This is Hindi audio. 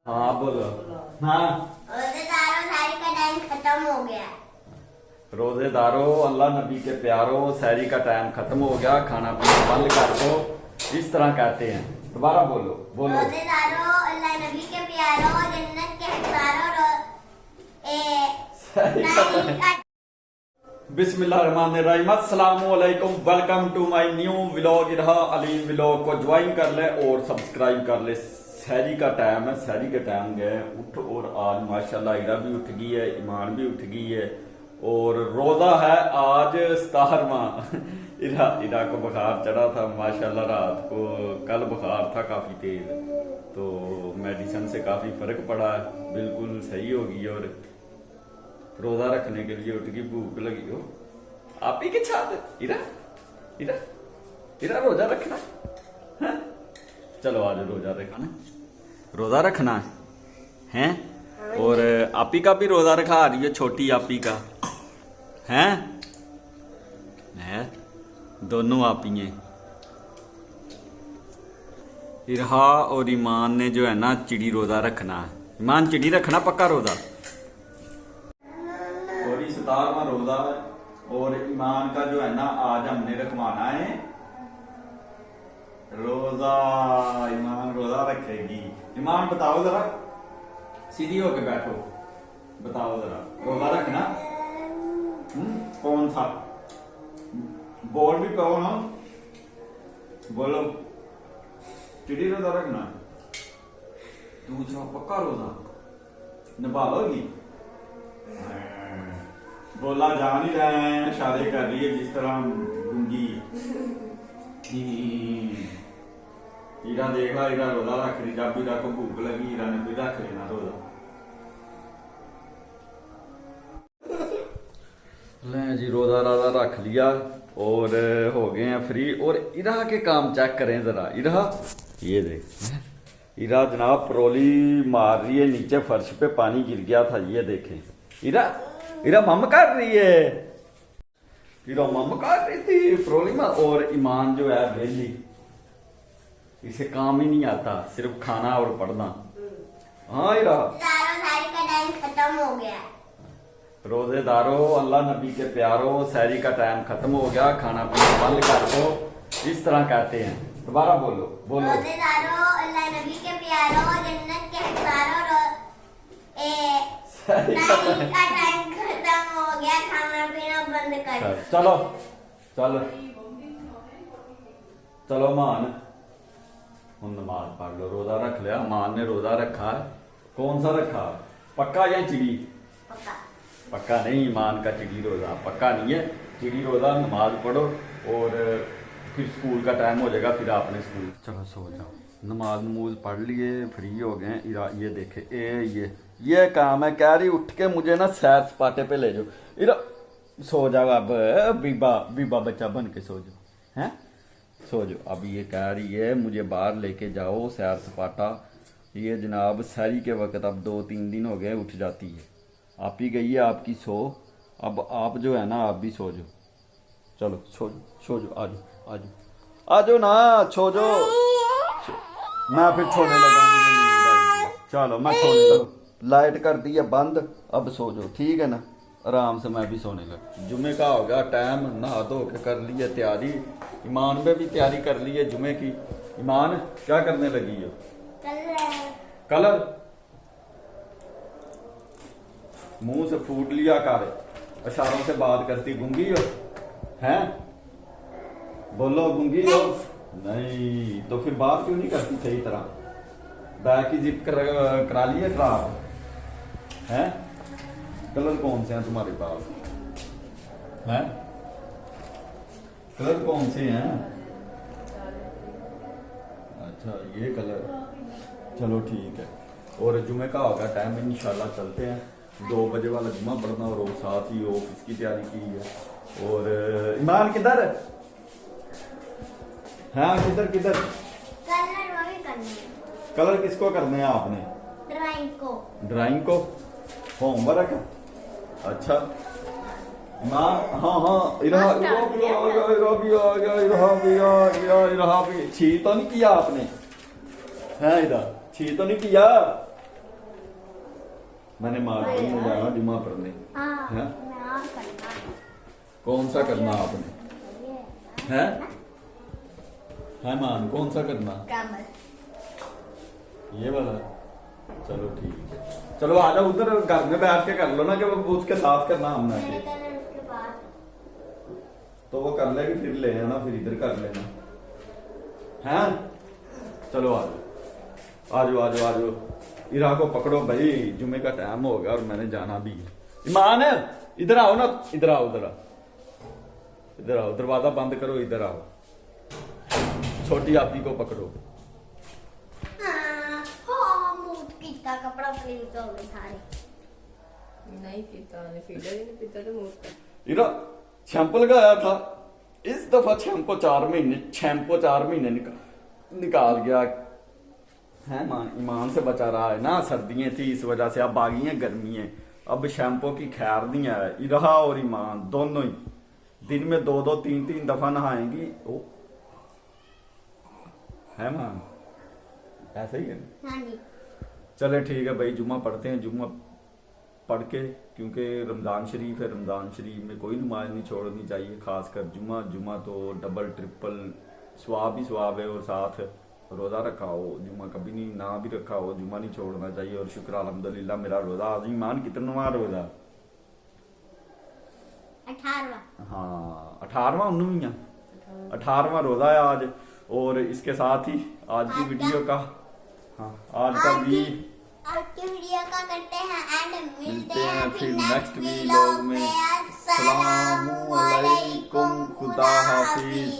हाँ बोलो। हाँ रोजेदारों सैरी का टाइम खत्म हो गया। रोजेदारों, अल्लाह नबी के प्यारों, सैरी का टाइम खत्म हो गया, खाना पीना बंद कर दो, इस तरह कहते हैं। दोबारा बोलो बोलो। रोजेदारों, अल्लाह नबी के प्यारों, जन्नत के हकदारों, सैरी का सैरी का बिस्मिल्लाहिर्रहमानिर्रहीम, अस्सलामु अलैकुम, welcome to my new vlog. Irha Aleem vlog को ज्वाइन कर ले और सब्सक्राइब कर ले। सैरी का टाइम है, सैरी के टाइम गए उठ, और आज माशाल्लाह इरा भी उठ गई है, ईमान भी उठ गई है, और रोजा है आज 17वां। इरा को बुखार चढ़ा था माशाल्लाह, रात को कल बुखार था काफी तेज, तो मेडिसिन से काफी फर्क पड़ा है, बिल्कुल सही हो गई और रोजा रखने के लिए उठ गई। भूख लगी हो आप ही के साथ। इरा इरा इरा रोजा रखना है? चलो आज रोजा रखना, रोजा रखना है। और आपी का भी रोजा रखा रही है, छोटी आपी का है दोनों आपी हैं। इरहा और ईमान ने जो है ना चिड़ी रोजा रखना है। ईमान चिड़ी रखना पक्का रोजा। और 17वां रोजा है, और ईमान का जो है ना आज हमने रखवाना है रोजा। ईमान रोजा रखेगी। ईमान बताओ जरा, सीधी होके बैठो, बताओ जरा रोजा रखना कौन सा? बोल भी कहो ना, बोलो। चिड़ी रोजा रखना, दूसरा पक्का रोजा निभा लोगी। बोला जान ही रहे हैं, शादी कर रही है जिस तरह गूंगी। हीरा देखा, हीरा रोजा रख रही, जब हीरा को भूख लगी हीरा ने भी रख लेना रोजा। ले जी रोजा राजा रख लिया और हो गए हैं फ्री। और इरा के काम चेक करें जरा। इरा ये देख, इरा जनाब परोली मार रही है नीचे, फर्श पे पानी गिर गया था, ये देखें। इरा इरा मम कर रही है, इरा मम कर रही थी परोली में। और ईमान जो है वेली, इसे काम ही नहीं आता, सिर्फ खाना और पढ़ना। हाँ इरा, सैरी का टाइम खत्म हो गया। रोजेदारों, अल्लाह नबी के प्यारों, सैरी का टाइम खत्म हो गया, खाना पीना बंद कर दो, इस तरह कहते हैं। दोबारा बोलो बोलो। रोजेदारों, अल्लाह नबी के प्यारों, जन्नत के हकदारों, सैरी का टाइम खत्म हो गया, खाना पीना बंद कर दो। चलो चलो चलो मान, हम नमाज पढ़ लो। रोजा रख लिया, मान ने रोजा रखा है। कौन सा रखा, पक्का या चिड़ी? पक्का। पक्का नहीं, ईमान का चिड़ी रोजा पक्का नहीं है। चिड़ी रोजा, नमाज पढ़ो और फिर स्कूल का टाइम हो जाएगा, फिर आपने स्कूल चलो सो जाओ। नमाज नमूज पढ़ लिए, फ्री हो गए। इरा ये देखे, ये काम है, कह रही उठ के मुझे ना सैर सपाटे पे ले जाओ। इरा सो जाओ अब, बीबा बीबा बच्चा बन के सो जाओ, हैं सो जाओ। अब ये कह रही है मुझे बाहर लेके जाओ सैर सपाटा। ये जनाब सैरी के वक्त अब 2-3 दिन हो गए उठ जाती है। आप ही गई है आपकी सो, अब आप जो है ना आप भी सो जाओ। चलो सो जाओ, आ जाओ ना, सो जाओ। मैं फिर सोने लगा, मुझे नींद आ गई। चलो मैं सोने लगा, लाइट कर दी है बंद, अब सो जाओ, ठीक है ना। आराम से मैं भी सोने लगा। जुमे का हो गया टाइम, नहा धो के कर ली है तैयारी। ईमान में भी तैयारी कर ली है जुमे की। ईमान क्या करने लगी हो? कलर मुंह से फूट लिया कर, इशारों से बात करती। गूंगी हो हैं? बोलो गूंगी हो? नहीं तो फिर बात क्यों नहीं करती सही तरह? बैग की जिप करा ली है खराब है? कलर कौन से हैं तुम्हारे पास? हैं कलर कौन से हैं? अच्छा ये कलर, चलो ठीक है। और जुमे का होगा टाइम, इंशाल्लाह चलते हैं। 2 बजे वाला जुमा पढ़ना और साथ ही ऑफिस की तैयारी की है। और ईमान किधर है? हाँ किधर किधर? कलर वो भी करने हैं। कलर किसको करने हैं आपने? ड्राइंग को। ड्राइंग को होमवर्क? अच्छा हाँ इरहा भी छी तो नहीं किया आपने? है इधर छी तो नहीं किया? मैंने मार्केट में जाना जुम्मा पढ़ने। हैं? कौन सा करना आपने? है मान कौन सा करना? ये वाला। चलो ठीक है, चलो आ जाओ उधर घर में बैठ के कर लो ना, कि वो उसके साथ करना हमने से। तो वो कर लेगी फिर ले आना, फिर इधर कर लेना है। चलो आ जाओ आ जाओ आ जाओ आ जाओ। इरा को पकड़ो भाई, जुम्मे का टाइम हो गया और मैंने जाना भी है। ईमान इधर आओ ना, इधर आओ इधर आओ इधर आओ, दरवाजा बंद करो, इधर आओ। छोटी आपी को पकड़ो। कपड़ा प्लीज हो गए सारे। नहीं पीता, ने फीडर ही नहीं पीता तो मूड का। इरा शैम्पू लगाया था, इस दफा शैम्पू 4 महीने निकाल गया है। ईमान से बचा रहा है ना, सर्दियां थी इस वजह से, अब आ गई हैं गर्मियां, अब शैम्पू की खैर नहीं है। इरा और ईमान दोनों ही दिन में 2-2 3-3 दफा नहाएंगी। ओ है मान ऐसा ही है। हाँ जी। चले ठीक है भाई, जुम्मा पढ़ते हैं। जुम्मा पढ़ के, क्योंकि रमज़ान शरीफ है, रमज़ान शरीफ में कोई नमाज नहीं छोड़नी चाहिए, खासकर जुम्मा। जुम्मा तो डबल ट्रिपल सवाब ही सवाब है, और साथ रोज़ा रखा हो। जुम्मा कभी नहीं ना भी रखा हो, जुम्मा नहीं छोड़ना चाहिए। और शुक्र अल्हम्दुलिल्लाह मेरा रोज़ा आज ईमान कितना रोज़ा? 18वां। हाँ 18वां 18वां रोज़ा है आज। और इसके साथ ही आज की वीडियो का, हाँ आज की वीडियो का करते हैं एंड मिलते हैं फिर नेक्स्ट वीडियो में। अस्सलामु अलैकुम, खुदा हाफिज।